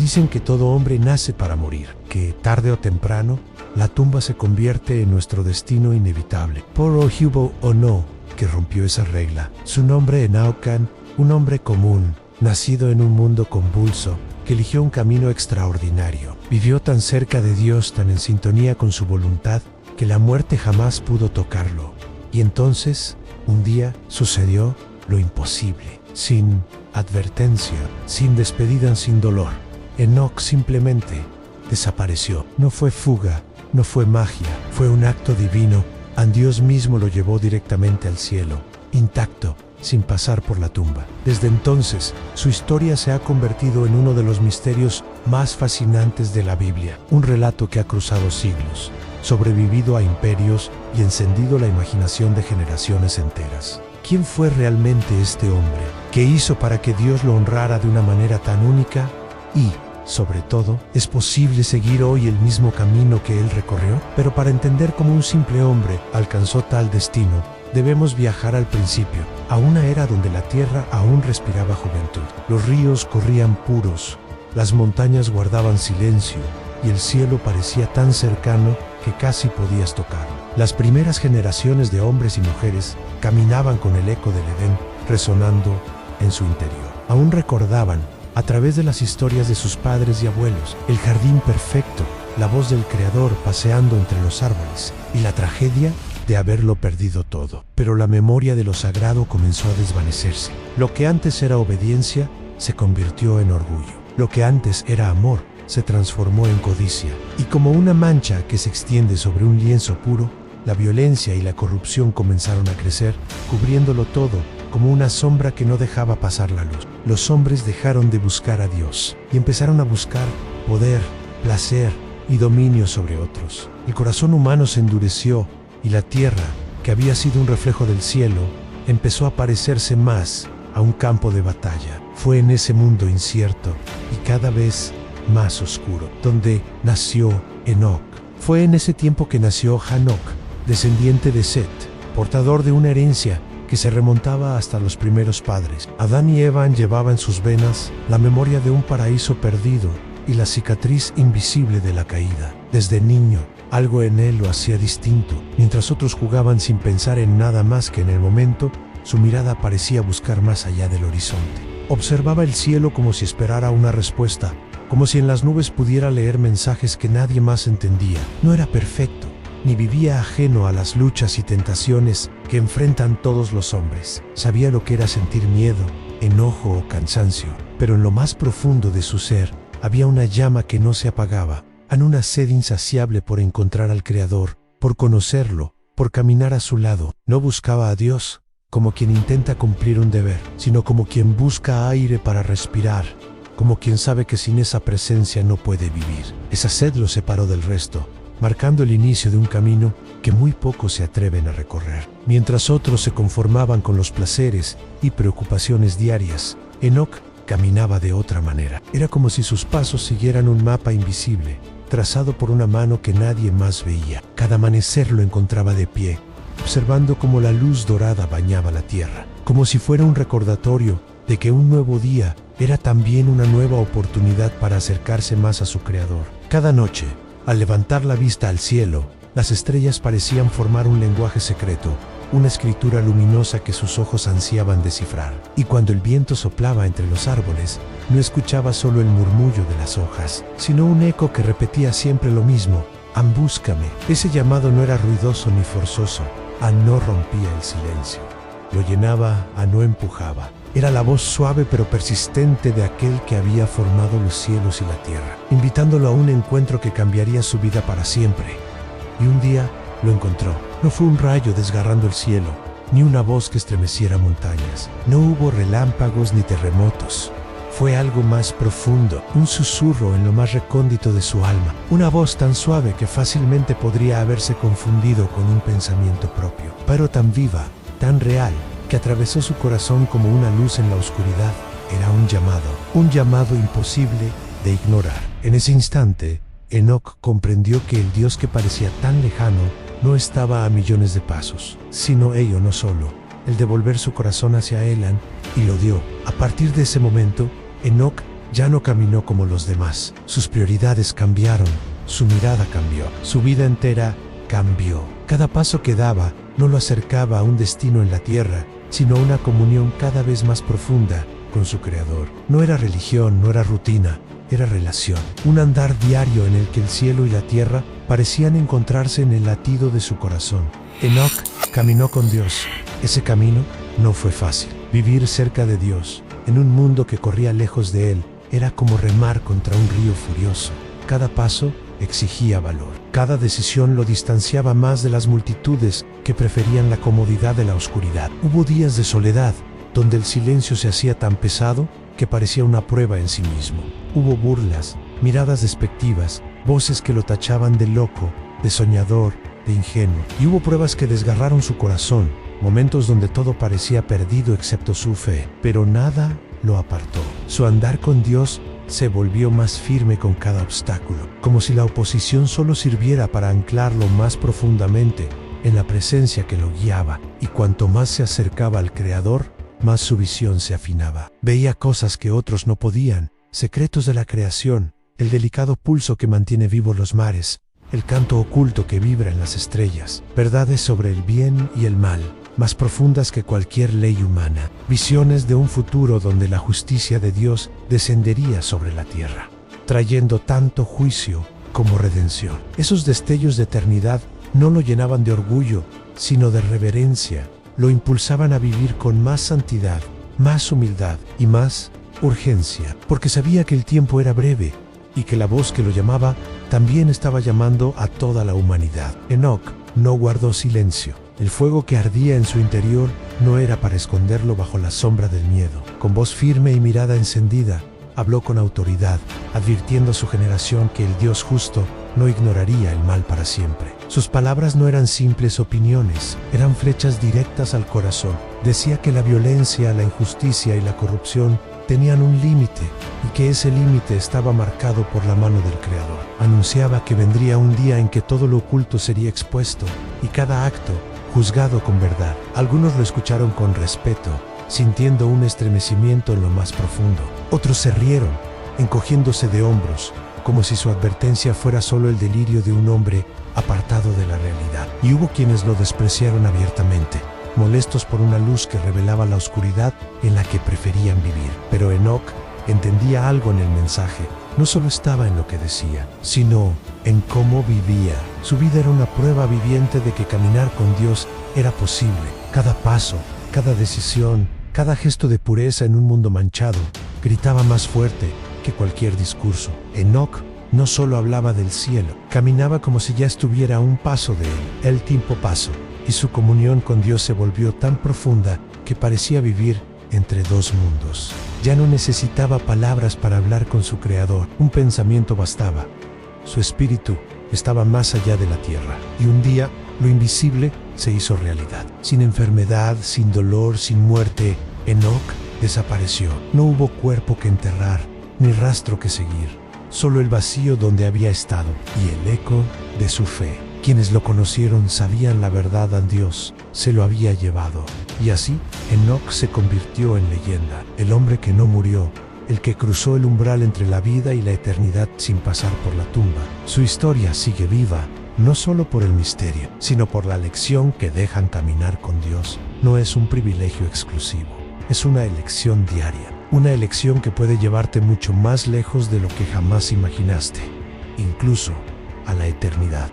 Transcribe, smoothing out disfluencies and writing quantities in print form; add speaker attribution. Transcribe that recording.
Speaker 1: Dicen que todo hombre nace para morir, que tarde o temprano la tumba se convierte en nuestro destino inevitable. Por Hubo o no, que rompió esa regla. Su nombre Enoch, un hombre común, nacido en un mundo convulso, que eligió un camino extraordinario. Vivió tan cerca de Dios, tan en sintonía con su voluntad, que la muerte jamás pudo tocarlo. Y entonces, un día, sucedió lo imposible. Sin advertencia, sin despedida, sin dolor, Enoch simplemente desapareció. No fue fuga, no fue magia, fue un acto divino. Dios mismo lo llevó directamente al cielo, intacto, sin pasar por la tumba. Desde entonces, su historia se ha convertido en uno de los misterios más fascinantes de la Biblia. Un relato que ha cruzado siglos, sobrevivido a imperios y encendido la imaginación de generaciones enteras. ¿Quién fue realmente este hombre? ¿Qué hizo para que Dios lo honrara de una manera tan única? Y, sobre todo, ¿es posible seguir hoy el mismo camino que él recorrió? Pero para entender cómo un simple hombre alcanzó tal destino, debemos viajar al principio, a una era donde la tierra aún respiraba juventud. Los ríos corrían puros, las montañas guardaban silencio y el cielo parecía tan cercano que casi podías tocarlo. Las primeras generaciones de hombres y mujeres caminaban con el eco del Edén resonando en su interior. Aún recordaban, a través de las historias de sus padres y abuelos, el jardín perfecto, la voz del Creador paseando entre los árboles y la tragedia de haberlo perdido todo. Pero la memoria de lo sagrado comenzó a desvanecerse. Lo que antes era obediencia se convirtió en orgullo. Lo que antes era amor se transformó en codicia. Y como una mancha que se extiende sobre un lienzo puro, la violencia y la corrupción comenzaron a crecer, cubriéndolo todo como una sombra que no dejaba pasar la luz. Los hombres dejaron de buscar a Dios y empezaron a buscar poder, placer y dominio sobre otros. El corazón humano se endureció y la tierra, que había sido un reflejo del cielo, empezó a parecerse más a un campo de batalla. Fue en ese mundo incierto y cada vez más oscuro donde nació Enoch. Fue en ese tiempo que nació Hanoc, descendiente de Set, portador de una herencia que se remontaba hasta los primeros padres. Adán y Eva llevaban en sus venas la memoria de un paraíso perdido y la cicatriz invisible de la caída. Desde niño, algo en él lo hacía distinto. Mientras otros jugaban sin pensar en nada más que en el momento, su mirada parecía buscar más allá del horizonte. Observaba el cielo como si esperara una respuesta, como si en las nubes pudiera leer mensajes que nadie más entendía. No era perfecto, ni vivía ajeno a las luchas y tentaciones que enfrentan todos los hombres. Sabía lo que era sentir miedo, enojo o cansancio, pero en lo más profundo de su ser había una llama que no se apagaba, una sed insaciable por encontrar al Creador, por conocerlo, por caminar a su lado. No buscaba a Dios como quien intenta cumplir un deber, sino como quien busca aire para respirar, como quien sabe que sin esa presencia no puede vivir. Esa sed lo separó del resto, marcando el inicio de un camino que muy pocos se atreven a recorrer. Mientras otros se conformaban con los placeres y preocupaciones diarias, Enoch caminaba de otra manera. Era como si sus pasos siguieran un mapa invisible, trazado por una mano que nadie más veía. Cada amanecer lo encontraba de pie, observando cómo la luz dorada bañaba la tierra, como si fuera un recordatorio de que un nuevo día era también una nueva oportunidad para acercarse más a su Creador. Cada noche, al levantar la vista al cielo, las estrellas parecían formar un lenguaje secreto, una escritura luminosa que sus ojos ansiaban descifrar. Y cuando el viento soplaba entre los árboles, no escuchaba solo el murmullo de las hojas, sino un eco que repetía siempre lo mismo: búscame. Ese llamado no era ruidoso ni forzoso, no rompía el silencio, lo llenaba, no empujaba. Era la voz suave pero persistente de aquel que había formado los cielos y la tierra, invitándolo a un encuentro que cambiaría su vida para siempre. Y un día lo encontró. No fue un rayo desgarrando el cielo, ni una voz que estremeciera montañas. No hubo relámpagos ni terremotos. Fue algo más profundo, un susurro en lo más recóndito de su alma, una voz tan suave que fácilmente podría haberse confundido con un pensamiento propio, pero tan viva, tan real, que atravesó su corazón como una luz en la oscuridad. Era un llamado imposible de ignorar. En ese instante, Enoch comprendió que el Dios que parecía tan lejano no estaba a millones de pasos, sino ello no solo, el de volver su corazón hacia Él, y lo dio. A partir de ese momento, Enoch Ya no caminó como los demás. Sus prioridades cambiaron, su mirada cambió, su vida entera cambió. Cada paso que daba no lo acercaba a un destino en la tierra, sino a una comunión cada vez más profunda con su Creador. No era religión, no era rutina, era relación. Un andar diario en el que el cielo y la tierra parecían encontrarse en el latido de su corazón. Enoc caminó con Dios. Ese camino no fue fácil. Vivir cerca de Dios, en un mundo que corría lejos de él, era como remar contra un río furioso. Cada paso exigía valor. Cada decisión lo distanciaba más de las multitudes que preferían la comodidad de la oscuridad. Hubo días de soledad, donde el silencio se hacía tan pesado que parecía una prueba en sí mismo. Hubo burlas, miradas despectivas, voces que lo tachaban de loco, de soñador, de ingenuo. Y hubo pruebas que desgarraron su corazón, momentos donde todo parecía perdido excepto su fe. Pero nada lo apartó. Su andar con Dios se volvió más firme con cada obstáculo, como si la oposición solo sirviera para anclarlo más profundamente en la presencia que lo guiaba. Y cuanto más se acercaba al Creador, más su visión se afinaba. Veía cosas que otros no podían, secretos de la creación, el delicado pulso que mantiene vivos los mares, el canto oculto que vibra en las estrellas, verdades sobre el bien y el mal, más profundas que cualquier ley humana, visiones de un futuro donde la justicia de Dios descendería sobre la tierra, trayendo tanto juicio como redención. Esos destellos de eternidad no lo llenaban de orgullo, sino de reverencia. Lo impulsaban a vivir con más santidad, más humildad y más urgencia, porque sabía que el tiempo era breve y que la voz que lo llamaba también estaba llamando a toda la humanidad. Enoc no guardó silencio. El fuego que ardía en su interior no era para esconderlo bajo la sombra del miedo. Con voz firme y mirada encendida, habló con autoridad, advirtiendo a su generación que el Dios justo no ignoraría el mal para siempre. Sus palabras no eran simples opiniones, eran flechas directas al corazón. Decía que la violencia, la injusticia y la corrupción tenían un límite y que ese límite estaba marcado por la mano del Creador. Anunciaba que vendría un día en que todo lo oculto sería expuesto y cada acto juzgado con verdad. Algunos lo escucharon con respeto, sintiendo un estremecimiento en lo más profundo. Otros se rieron, encogiéndose de hombros, como si su advertencia fuera solo el delirio de un hombre apartado de la realidad. Y hubo quienes lo despreciaron abiertamente, molestos por una luz que revelaba la oscuridad en la que preferían vivir. Pero Enoc entendía algo en el mensaje. No solo estaba en lo que decía, sino en cómo vivía. Su vida era una prueba viviente de que caminar con Dios era posible. Cada paso, cada decisión, cada gesto de pureza en un mundo manchado, gritaba más fuerte que cualquier discurso. Enoc no solo hablaba del cielo, caminaba como si ya estuviera a un paso de él. El tiempo pasó, y su comunión con Dios se volvió tan profunda que parecía vivir entre dos mundos. Ya no necesitaba palabras para hablar con su Creador, un pensamiento bastaba. Su espíritu estaba más allá de la tierra, y un día lo invisible se hizo realidad. Sin enfermedad, sin dolor, sin muerte, Enoc desapareció. No hubo cuerpo que enterrar, ni rastro que seguir, solo el vacío donde había estado y el eco de su fe. Quienes lo conocieron sabían la verdad a Dios, se lo había llevado. Y así, Enoc se convirtió en leyenda, el hombre que no murió, el que cruzó el umbral entre la vida y la eternidad sin pasar por la tumba. Su historia sigue viva, no solo por el misterio, sino por la lección que dejan caminar con Dios. No es un privilegio exclusivo, es una elección diaria, una elección que puede llevarte mucho más lejos de lo que jamás imaginaste, incluso a la eternidad.